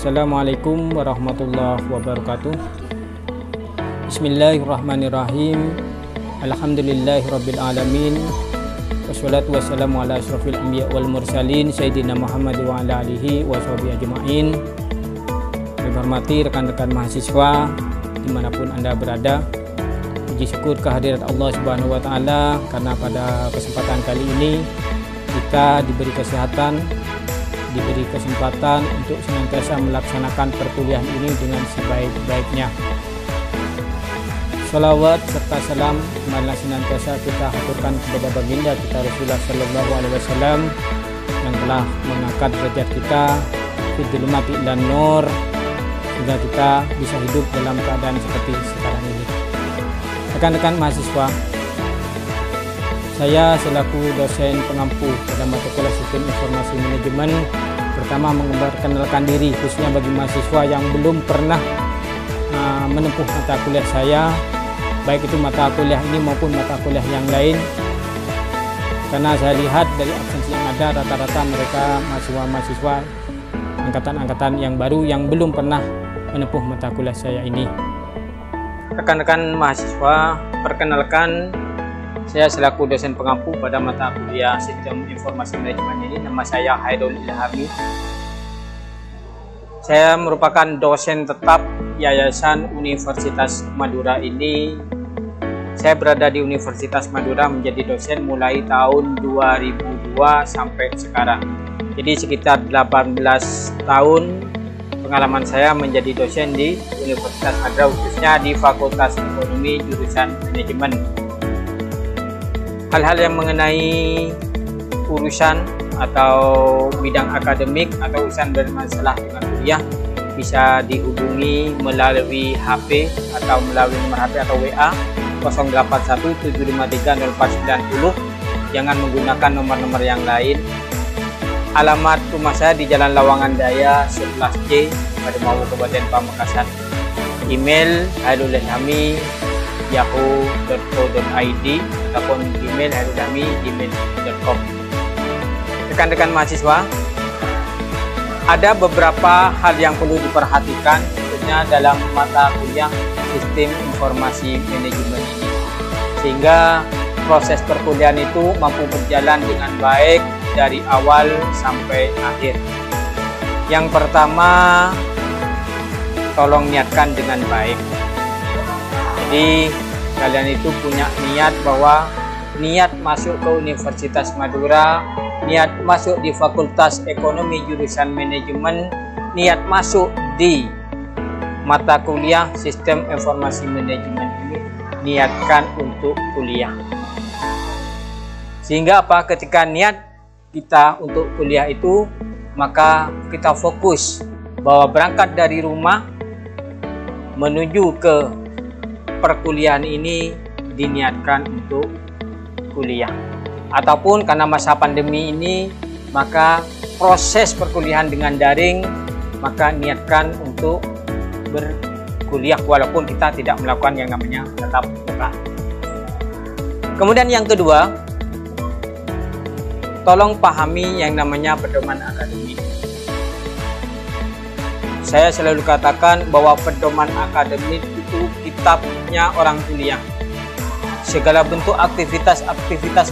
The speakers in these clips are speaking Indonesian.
Assalamualaikum warahmatullahi wabarakatuh. Bismillahirrahmanirrahim. Alhamdulillahirabbil alamin. Wassalatu wassalamu ala asyrofil anbiya wal mursalin Sayyidina Muhammad wa ala alihi wa sahbihi ajma'in. Kami hormati rekan-rekan mahasiswa dimanapun Anda berada. Puji syukur kehadirat Allah Subhanahu wa Ta'ala karena pada kesempatan kali ini kita diberi kesehatan, diberi kesempatan untuk senantiasa melaksanakan perkuliahan ini dengan sebaik-baiknya. Salawat serta salam marilah senantiasa kita haturkan kepada baginda kita Rasulullah Sallallahu Alaihi Wasallam yang telah mengangkat derajat kita fi dzulumati ilan nur sehingga kita bisa hidup dalam keadaan seperti sekarang ini. Rekan-rekan mahasiswa, saya selaku dosen pengampu pada mata kuliah Sistem Informasi Manajemen pertama memperkenalkan diri khususnya bagi mahasiswa yang belum pernah menempuh mata kuliah saya, baik itu mata kuliah ini maupun mata kuliah yang lain, karena saya lihat dari absensi yang ada rata-rata mereka mahasiswa angkatan-angkatan yang baru yang belum pernah menempuh mata kuliah saya ini. Rekan-rekan mahasiswa, perkenalkan, saya selaku dosen pengampu pada mata kuliah Sistem Informasi Manajemen ini, nama saya Hairul Ilhami. Saya merupakan dosen tetap Yayasan Universitas Madura ini. Saya berada di Universitas Madura menjadi dosen mulai tahun 2002 sampai sekarang. Jadi sekitar 18 tahun pengalaman saya menjadi dosen di Universitas Madura, khususnya di Fakultas Ekonomi jurusan Manajemen. Hal-hal yang mengenai urusan atau bidang akademik atau urusan bermasalah dengan kuliah bisa dihubungi melalui HP atau melalui nomor HP atau WA 0817530490. Jangan menggunakan nomor-nomor yang lain. Alamat rumah saya di Jalan Lawangan Daya 11C, Pademawu, Kabupaten Pamekasan. Email hairulilhami@yahoo.co.id ataupun email hairulilhami@gmail.com. Rekan-rekan mahasiswa, ada beberapa hal yang perlu diperhatikan khususnya dalam mata kuliah Sistem Informasi Manajemen ini, sehingga proses perkuliahan itu mampu berjalan dengan baik dari awal sampai akhir. Yang pertama, tolong niatkan dengan baik. Jadi kalian itu punya niat bahwa niat masuk ke Universitas Madura, niat masuk di Fakultas Ekonomi jurusan Manajemen, niat masuk di mata kuliah Sistem Informasi Manajemen ini, niatkan untuk kuliah. Sehingga apa? Ketika niat kita untuk kuliah itu, maka kita fokus bahwa berangkat dari rumah menuju ke perkuliahan ini diniatkan untuk kuliah. Ataupun karena masa pandemi ini, maka proses perkuliahan dengan daring, maka niatkan untuk berkuliah walaupun kita tidak melakukan yang namanya tatap muka. Kemudian yang kedua, tolong pahami yang namanya pedoman akademik. Saya selalu katakan bahwa pedoman akademik itu kitabnya orang kuliah. Segala bentuk aktivitas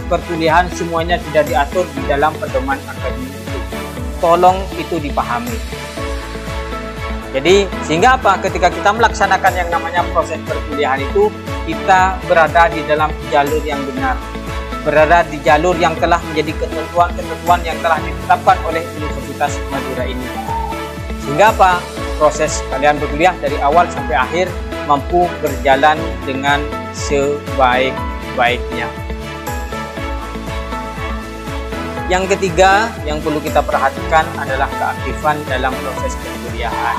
perkuliahan semuanya sudah diatur di dalam pedoman akademik itu. Tolong itu dipahami. Jadi sehingga apa? Ketika kita melaksanakan yang namanya proses perkuliahan itu, kita berada di dalam jalur yang benar, berada di jalur yang telah menjadi ketentuan-ketentuan yang telah ditetapkan oleh Universitas Madura ini. Sehingga apa? Proses kalian berkuliah dari awal sampai akhir mampu berjalan dengan sebaik-baiknya. Yang ketiga yang perlu kita perhatikan adalah keaktifan dalam proses perkuliahan.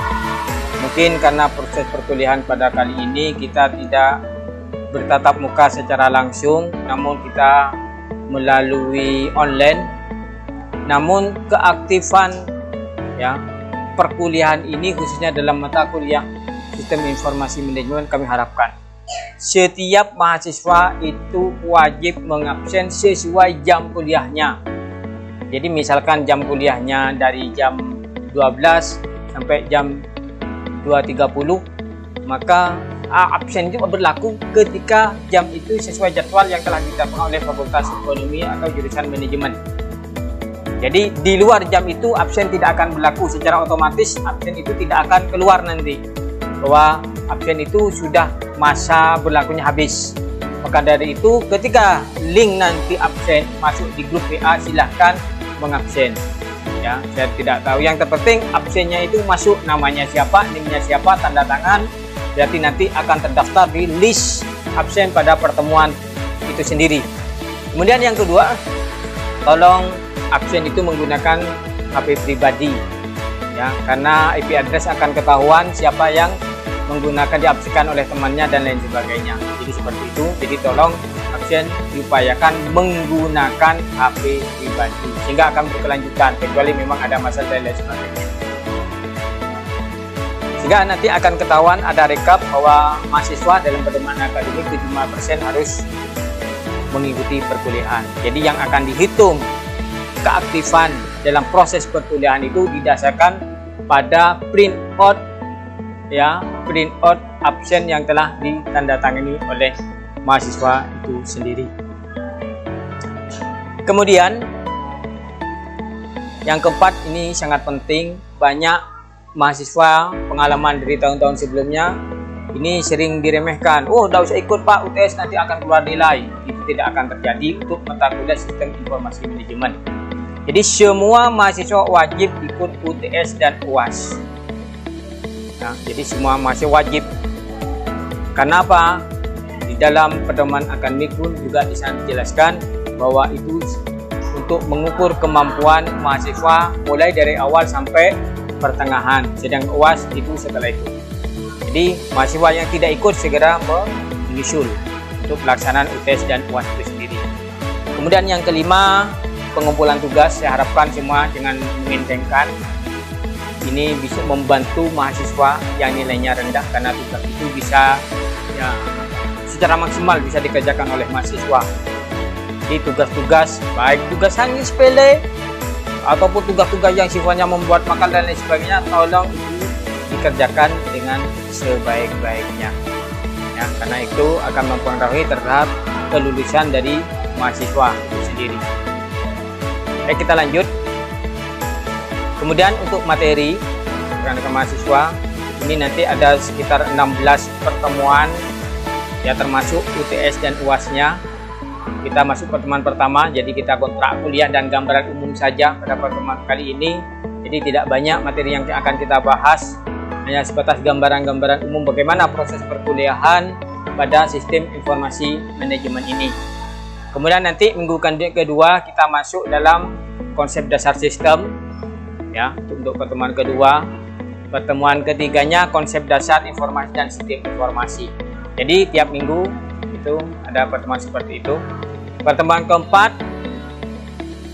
Mungkin karena proses perkuliahan pada kali ini kita tidak bertatap muka secara langsung, namun kita melalui online. Namun keaktifan perkuliahan ini khususnya dalam mata kuliah Sistem Informasi Manajemen kami harapkan setiap mahasiswa itu wajib mengabsen sesuai jam kuliahnya. Jadi misalkan jam kuliahnya dari jam 12 sampai jam 2.30, maka absen itu berlaku ketika jam itu sesuai jadwal yang telah ditetapkan oleh Fakultas Ekonomi atau jurusan Manajemen. Jadi di luar jam itu absen tidak akan berlaku, secara otomatis absen itu tidak akan keluar nanti, bahwa absen itu sudah masa berlakunya habis. Maka dari itu ketika link nanti absen masuk di grup WA, silahkan mengabsen. Ya, saya tidak tahu, yang terpenting absennya itu masuk, namanya siapa, nimnya siapa, tanda tangan, berarti nanti akan terdaftar di list absen pada pertemuan itu sendiri. Kemudian yang kedua, tolong absen itu menggunakan HP pribadi, ya, karena IP address akan ketahuan siapa yang menggunakan, diabsenkan oleh temannya dan lain sebagainya. Jadi seperti itu. Jadi tolong absen diupayakan menggunakan HP pribadi sehingga akan berkelanjutan, kecuali memang ada masalah dan lain sebagainya. Sehingga nanti akan ketahuan, ada rekap bahwa mahasiswa dalam pertemuan akademik 75% harus mengikuti perkuliahan. Jadi yang akan dihitung keaktifan dalam proses perkuliahan itu didasarkan pada print out, ya, print out absen yang telah ditandatangani oleh mahasiswa itu sendiri. Kemudian yang keempat, ini sangat penting, banyak mahasiswa pengalaman dari tahun-tahun sebelumnya ini sering diremehkan. Oh, tidak usah ikut Pak, UTS nanti akan keluar nilai. Itu tidak akan terjadi untuk mata kuliah Sistem Informasi Manajemen. Jadi semua mahasiswa wajib ikut UTS dan UAS. Nah, jadi semua mahasiswa wajib. Karena apa? Di dalam pedoman akademik pun juga dijelaskan bahwa itu untuk mengukur kemampuan mahasiswa mulai dari awal sampai pertengahan, sedang UAS itu setelah itu. Jadi mahasiswa yang tidak ikut segera menyusul untuk pelaksanaan UTS dan UAS itu sendiri. Kemudian yang kelima, pengumpulan tugas. Saya harapkan semua dengan mengintenskan ini bisa membantu mahasiswa yang nilainya rendah, karena tugas itu bisa, ya, secara maksimal bisa dikerjakan oleh mahasiswa. Jadi tugas-tugas, baik tugas yang sepele ataupun tugas-tugas yang sifatnya membuat makalah dan lain sebagainya, tolong itu dikerjakan dengan sebaik-baiknya, ya, karena itu akan mempengaruhi terhadap kelulusan dari mahasiswa itu sendiri. Oke, kita lanjut. Kemudian untuk materi rekan-rekan mahasiswa, ini nanti ada sekitar 16 pertemuan, ya, termasuk UTS dan UAS-nya. Kita masuk pertemuan pertama, jadi kita kontrak kuliah dan gambaran umum saja pada pertemuan kali ini. Jadi tidak banyak materi yang akan kita bahas, hanya sebatas gambaran-gambaran umum bagaimana proses perkuliahan pada Sistem Informasi Manajemen ini. Kemudian nanti minggu kedua kita masuk dalam konsep dasar sistem, ya, untuk pertemuan kedua. Pertemuan ketiganya konsep dasar informasi dan sistem informasi. Jadi tiap minggu itu ada pertemuan seperti itu. Pertemuan keempat,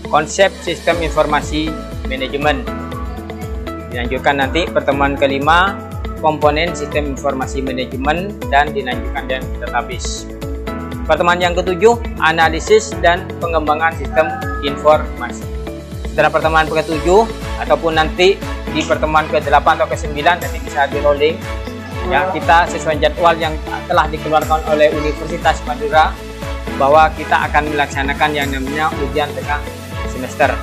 konsep sistem informasi manajemen. Dilanjutkan nanti pertemuan kelima, komponen sistem informasi manajemen, dan dilanjutkan dengan database. Pertemuan yang ketujuh, analisis dan pengembangan sistem informasi. Setelah pertemuan ke-7 ataupun nanti di pertemuan ke-8 atau ke-9 nanti bisa di rolling, ya, kita sesuai jadwal yang telah dikeluarkan oleh Universitas Madura bahwa kita akan melaksanakan yang namanya ujian tengah semester.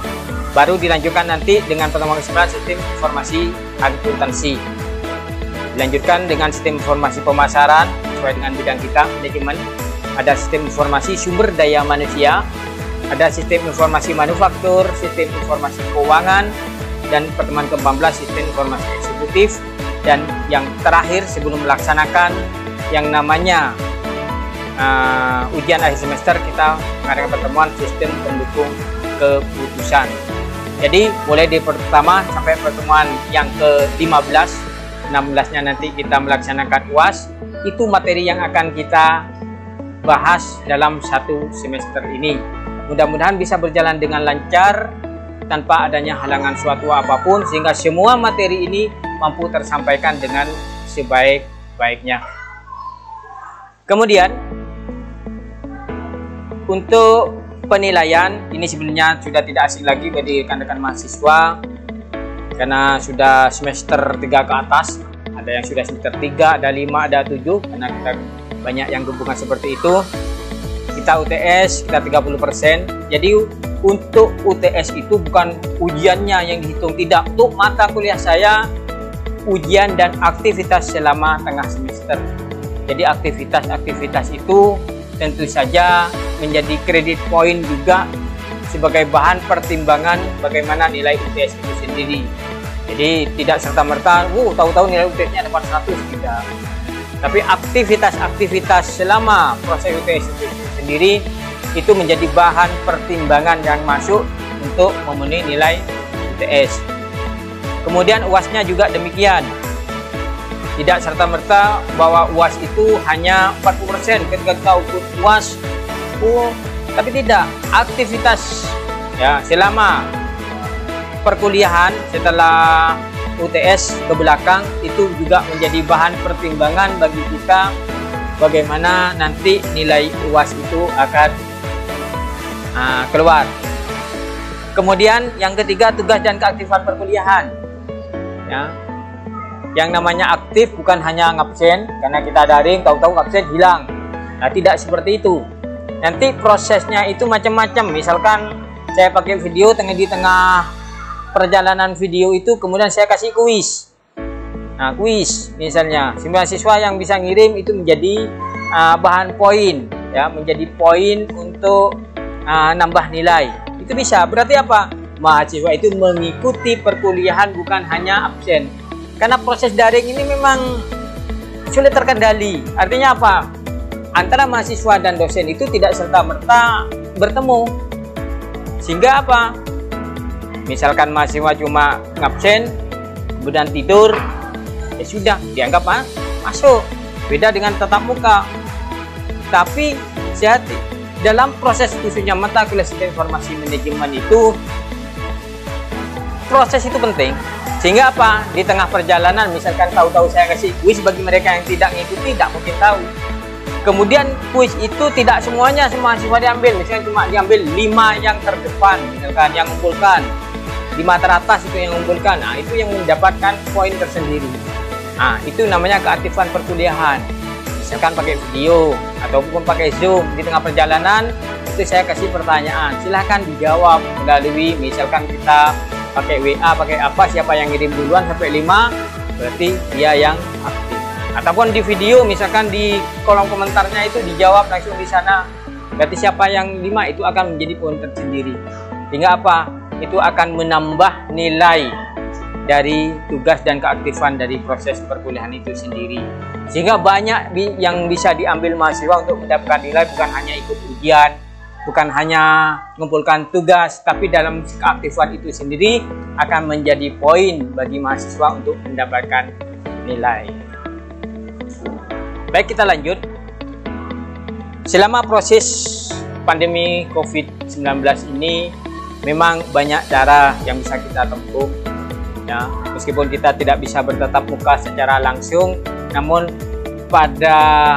Baru dilanjutkan nanti dengan pertemuan ke-9 sistem informasi akuntansi. Dilanjutkan dengan sistem informasi pemasaran sesuai dengan bidang kita, manajemen. Ada sistem informasi sumber daya manusia, ada sistem informasi manufaktur, sistem informasi keuangan, dan pertemuan ke-14 sistem informasi eksekutif. Dan yang terakhir sebelum melaksanakan yang namanya ujian akhir semester, kita mengadakan pertemuan sistem pendukung keputusan. Jadi mulai dari pertama sampai pertemuan yang ke-15, 16-nya nanti kita melaksanakan UAS. Itu materi yang akan kita bahas dalam satu semester ini. Mudah-mudahan bisa berjalan dengan lancar tanpa adanya halangan suatu apapun, sehingga semua materi ini mampu tersampaikan dengan sebaik-baiknya. Kemudian untuk penilaian, ini sebenarnya sudah tidak asing lagi bagi rekan-rekan mahasiswa. karena sudah semester 3 ke atas. Ada yang sudah semester 3, ada 5, ada 7, karena kita banyak yang gabungan seperti itu. Kita UTS, kita 30%. Jadi untuk UTS itu bukan ujiannya yang dihitung, tidak. Untuk mata kuliah saya, ujian dan aktivitas selama tengah semester. Jadi aktivitas-aktivitas itu tentu saja menjadi kredit poin juga sebagai bahan pertimbangan bagaimana nilai UTS itu sendiri. Jadi tidak serta-merta, tahu-tahu nilai UTS-nya dapat 100, tidak. Tapi aktivitas-aktivitas selama proses UTS itu sendiri itu menjadi bahan pertimbangan yang masuk untuk memenuhi nilai UTS. Kemudian UAS-nya juga demikian. Tidak serta-merta bahwa UAS itu hanya 40% ketika kita ukur UAS. Tapi tidak, aktivitas ya selama perkuliahan setelah UTS ke belakang itu juga menjadi bahan pertimbangan bagi kita bagaimana nanti nilai UAS itu akan keluar. Kemudian yang ketiga, tugas dan keaktifan perkuliahan. Ya, yang namanya aktif bukan hanya ngabsen, karena kita daring tahu-tahu absen hilang. Nah, tidak seperti itu. Nanti prosesnya itu macam-macam. Misalkan saya pakai video, di tengah perjalanan video itu kemudian saya kasih kuis. Nah, kuis misalnya, si mahasiswa yang bisa ngirim itu menjadi bahan poin, ya, menjadi poin untuk nambah nilai. Itu bisa. Berarti apa? Mahasiswa itu mengikuti perkuliahan bukan hanya absen. Karena proses daring ini memang sulit terkendali. Artinya apa? Antara mahasiswa dan dosen itu tidak serta-merta bertemu. Sehingga apa? Misalkan mahasiswa cuma ngabsen, kemudian tidur, ya sudah, dianggap masuk. Beda dengan tatap muka. Tapi dalam proses khususnya mata kuliah Sistem Informasi Manajemen itu, proses itu penting. Sehingga apa? Di tengah perjalanan, misalkan tahu-tahu saya kasih kuis, bagi mereka yang tidak mengikuti, tidak mungkin tahu. Kemudian kuis itu tidak semuanya mahasiswa diambil, misalnya cuma diambil 5 yang terdepan, misalkan yang mengumpulkan 5 teratas itu yang mengumpulkan. Nah, itu yang mendapatkan poin tersendiri. Nah, itu namanya keaktifan perkuliahan. Misalkan pakai video ataupun pakai Zoom di tengah perjalanan, itu saya kasih pertanyaan, silahkan dijawab melalui, misalkan kita pakai WA, pakai apa, siapa yang ngirim duluan sampai 5, berarti dia yang aktif. Ataupun di video, misalkan di kolom komentarnya itu dijawab langsung di sana, berarti siapa yang 5 itu akan menjadi poin tersendiri. Hingga apa? Itu akan menambah nilai dari tugas dan keaktifan dari proses perkuliahan itu sendiri. Sehingga banyak yang bisa diambil mahasiswa untuk mendapatkan nilai, bukan hanya ikut ujian, bukan hanya mengumpulkan tugas, tapi dalam keaktifan itu sendiri akan menjadi poin bagi mahasiswa untuk mendapatkan nilai. Baik, kita lanjut. Selama proses pandemi COVID-19 ini memang banyak cara yang bisa kita tempuh. Ya, meskipun kita tidak bisa bertatap muka secara langsung, namun pada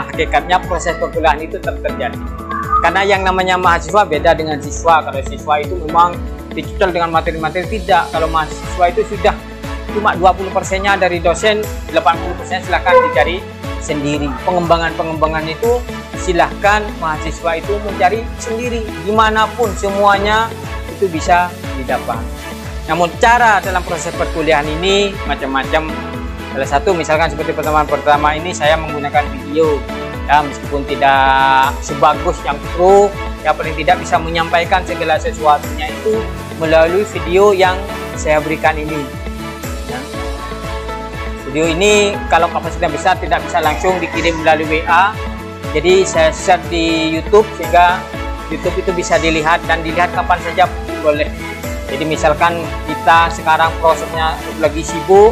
hakikatnya proses perkuliahan itu tetap terjadi. Karena yang namanya mahasiswa beda dengan siswa. Kalau siswa itu memang dicucol dengan materi-materi, tidak. Kalau mahasiswa itu sudah cuma 20%-nya dari dosen, 80% silahkan dicari sendiri. Pengembangan itu silahkan mahasiswa itu mencari sendiri. Dimanapun semuanya itu bisa didapat. Namun cara dalam proses perkuliahan ini macam-macam. Salah satu misalkan seperti pertemuan pertama ini saya menggunakan video. Ya, meskipun tidak sebagus yang pro, ya paling tidak bisa menyampaikan segala sesuatunya itu melalui video yang saya berikan ini. Ya. Video ini kalau kapasitasnya besar tidak bisa langsung dikirim melalui WA, jadi saya share di YouTube sehingga YouTube itu bisa dilihat dan dilihat kapan saja boleh. Jadi misalkan kita sekarang prosesnya lagi sibuk,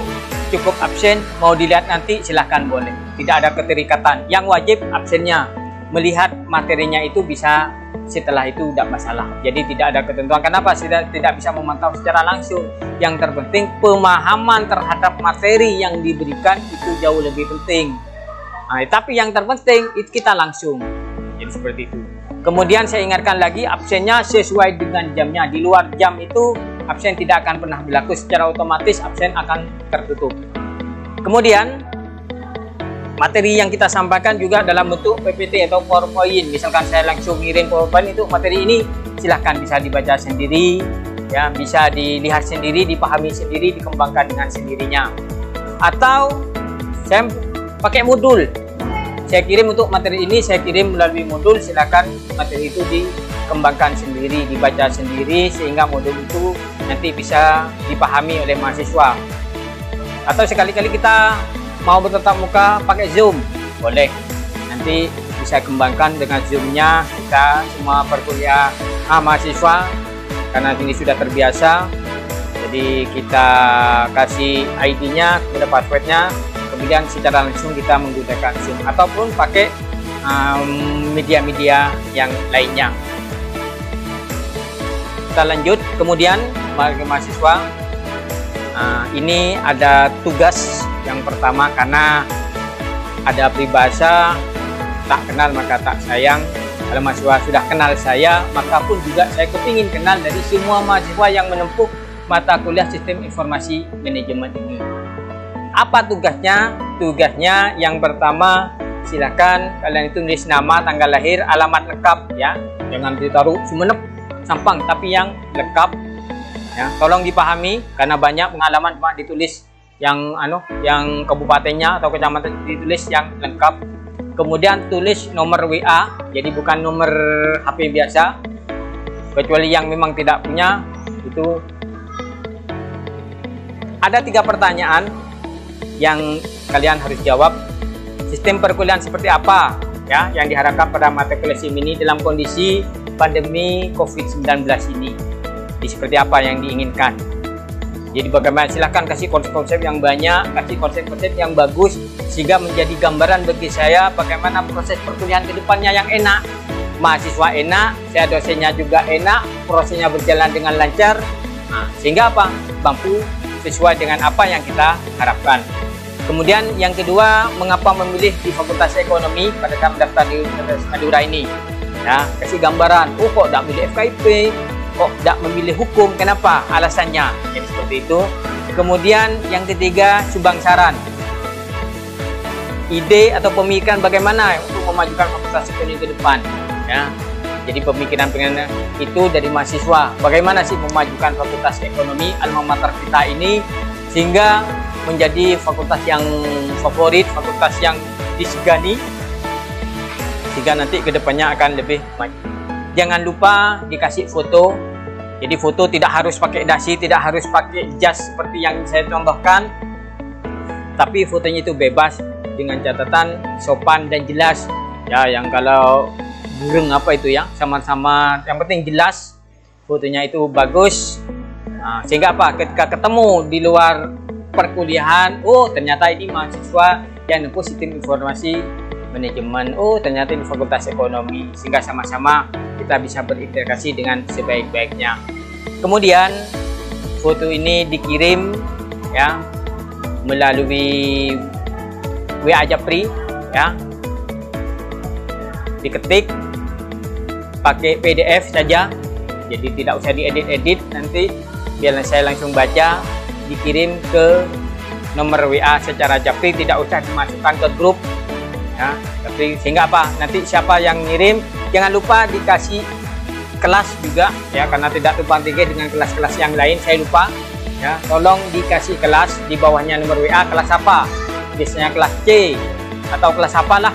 cukup absen, mau dilihat nanti silahkan boleh. Tidak ada keterikatan. Yang wajib absennya, melihat materinya itu bisa setelah itu tidak masalah. Jadi tidak ada ketentuan. Kenapa tidak bisa memantau secara langsung? Yang terpenting pemahaman terhadap materi yang diberikan itu jauh lebih penting. Nah, tapi yang terpenting itu kita langsung. Jadi seperti itu. Kemudian saya ingatkan lagi, absennya sesuai dengan jamnya. Di luar jam itu absen tidak akan pernah berlaku, secara otomatis absen akan tertutup. Kemudian materi yang kita sampaikan juga dalam bentuk PPT atau PowerPoint. Misalkan saya langsung ngirim PowerPoint, itu materi ini silahkan bisa dibaca sendiri, ya, bisa dilihat sendiri, dipahami sendiri, dikembangkan dengan sendirinya. Atau saya pakai modul, saya kirim untuk materi ini, saya kirim melalui modul, silakan materi itu dikembangkan sendiri, dibaca sendiri, sehingga modul itu nanti bisa dipahami oleh mahasiswa. Atau sekali-kali kita mau bertatap muka pakai Zoom, boleh, nanti bisa kembangkan dengan Zoom-nya. Kita semua perkuliahan mahasiswa, karena ini sudah terbiasa, jadi kita kasih ID-nya, kemudian password-nya, kemudian secara langsung kita menggunakan Zoom ataupun pakai media-media yang lainnya. Kita lanjut. Kemudian bagi mahasiswa, ini ada tugas yang pertama, karena ada peribahasa tak kenal maka tak sayang. Kalau mahasiswa sudah kenal saya, maka pun juga saya kepingin kenal dari semua mahasiswa yang menempuh mata kuliah Sistem Informasi Manajemen ini. Apa tugasnya? Tugasnya yang pertama, silakan kalian itu tulis nama, tanggal lahir, alamat lengkap, ya. Jangan ditaruh Sumenep, Sampang, tapi yang lengkap, ya. Tolong dipahami, karena banyak pengalaman cuma ditulis yang yang kabupatennya atau kecamatan, ditulis yang lengkap. Kemudian tulis nomor WA, jadi bukan nomor HP biasa, kecuali yang memang tidak punya. Itu ada 3 pertanyaan yang kalian harus jawab. Sistem perkuliahan seperti apa, ya, yang diharapkan pada mata kuliah SIM ini dalam kondisi pandemi COVID-19 ini? Jadi seperti apa yang diinginkan? Jadi bagaimana, silahkan kasih konsep-konsep yang banyak, kasih konsep-konsep yang bagus, sehingga menjadi gambaran bagi saya bagaimana proses perkuliahan ke depannya yang enak. Mahasiswa enak, saya dosennya juga enak, prosesnya berjalan dengan lancar, sehingga apa? Mampu sesuai dengan apa yang kita harapkan. Kemudian yang kedua, mengapa memilih di Fakultas Ekonomi pada saat mendaftar di Universitas Madura ini? Ya, kasih gambaran. Oh, kok tidak memilih FKIP? Kok tidak memilih hukum? Kenapa? Alasannya. Jadi seperti itu. Kemudian yang ketiga, sumbang saran. Ide atau pemikiran bagaimana untuk memajukan Fakultas Ekonomi ke depan? Ya. Jadi pemikiran itu dari mahasiswa. Bagaimana sih memajukan Fakultas Ekonomi, alma mater kita ini, sehingga menjadi fakultas yang favorit, fakultas yang disegani, sehingga nanti kedepannya akan lebih maju. Jangan lupa dikasih foto. Jadi foto tidak harus pakai dasi, tidak harus pakai jas seperti yang saya contohkan, tapi fotonya itu bebas dengan catatan sopan dan jelas. Ya, yang kalau burung apa itu ya, sama-sama, yang penting jelas, fotonya itu bagus. Sehingga apa? Ketika ketemu di luar perkuliahan, oh ternyata ini mahasiswa yang menempuh Sistem Informasi Manajemen, oh ternyata ini Fakultas Ekonomi, sehingga sama-sama kita bisa berinteraksi dengan sebaik-baiknya. Kemudian foto ini dikirim, ya, melalui WA Japri, ya, diketik pakai PDF saja, jadi tidak usah diedit-edit, nanti biar saya langsung baca. Dikirim ke nomor WA secara Japri, tidak usah dimasukkan ke grup, ya. Tapi sehingga apa? Nanti siapa yang ngirim, jangan lupa dikasih kelas juga, ya, karena tidak tumpang tindih dengan kelas-kelas yang lain. Saya lupa, ya. Tolong dikasih kelas di bawahnya nomor WA, kelas apa? Biasanya kelas C atau kelas apalah.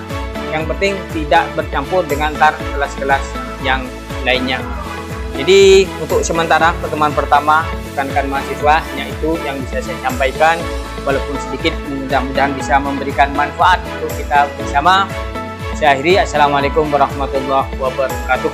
Yang penting tidak bercampur dengan kelas-kelas yang lainnya. Jadi untuk sementara pertemuan pertama rekan-rekan mahasiswa, hanya itu yang bisa saya sampaikan, walaupun sedikit, mudah-mudahan bisa memberikan manfaat untuk kita bersama. Saya akhiri, assalamualaikum warahmatullahi wabarakatuh.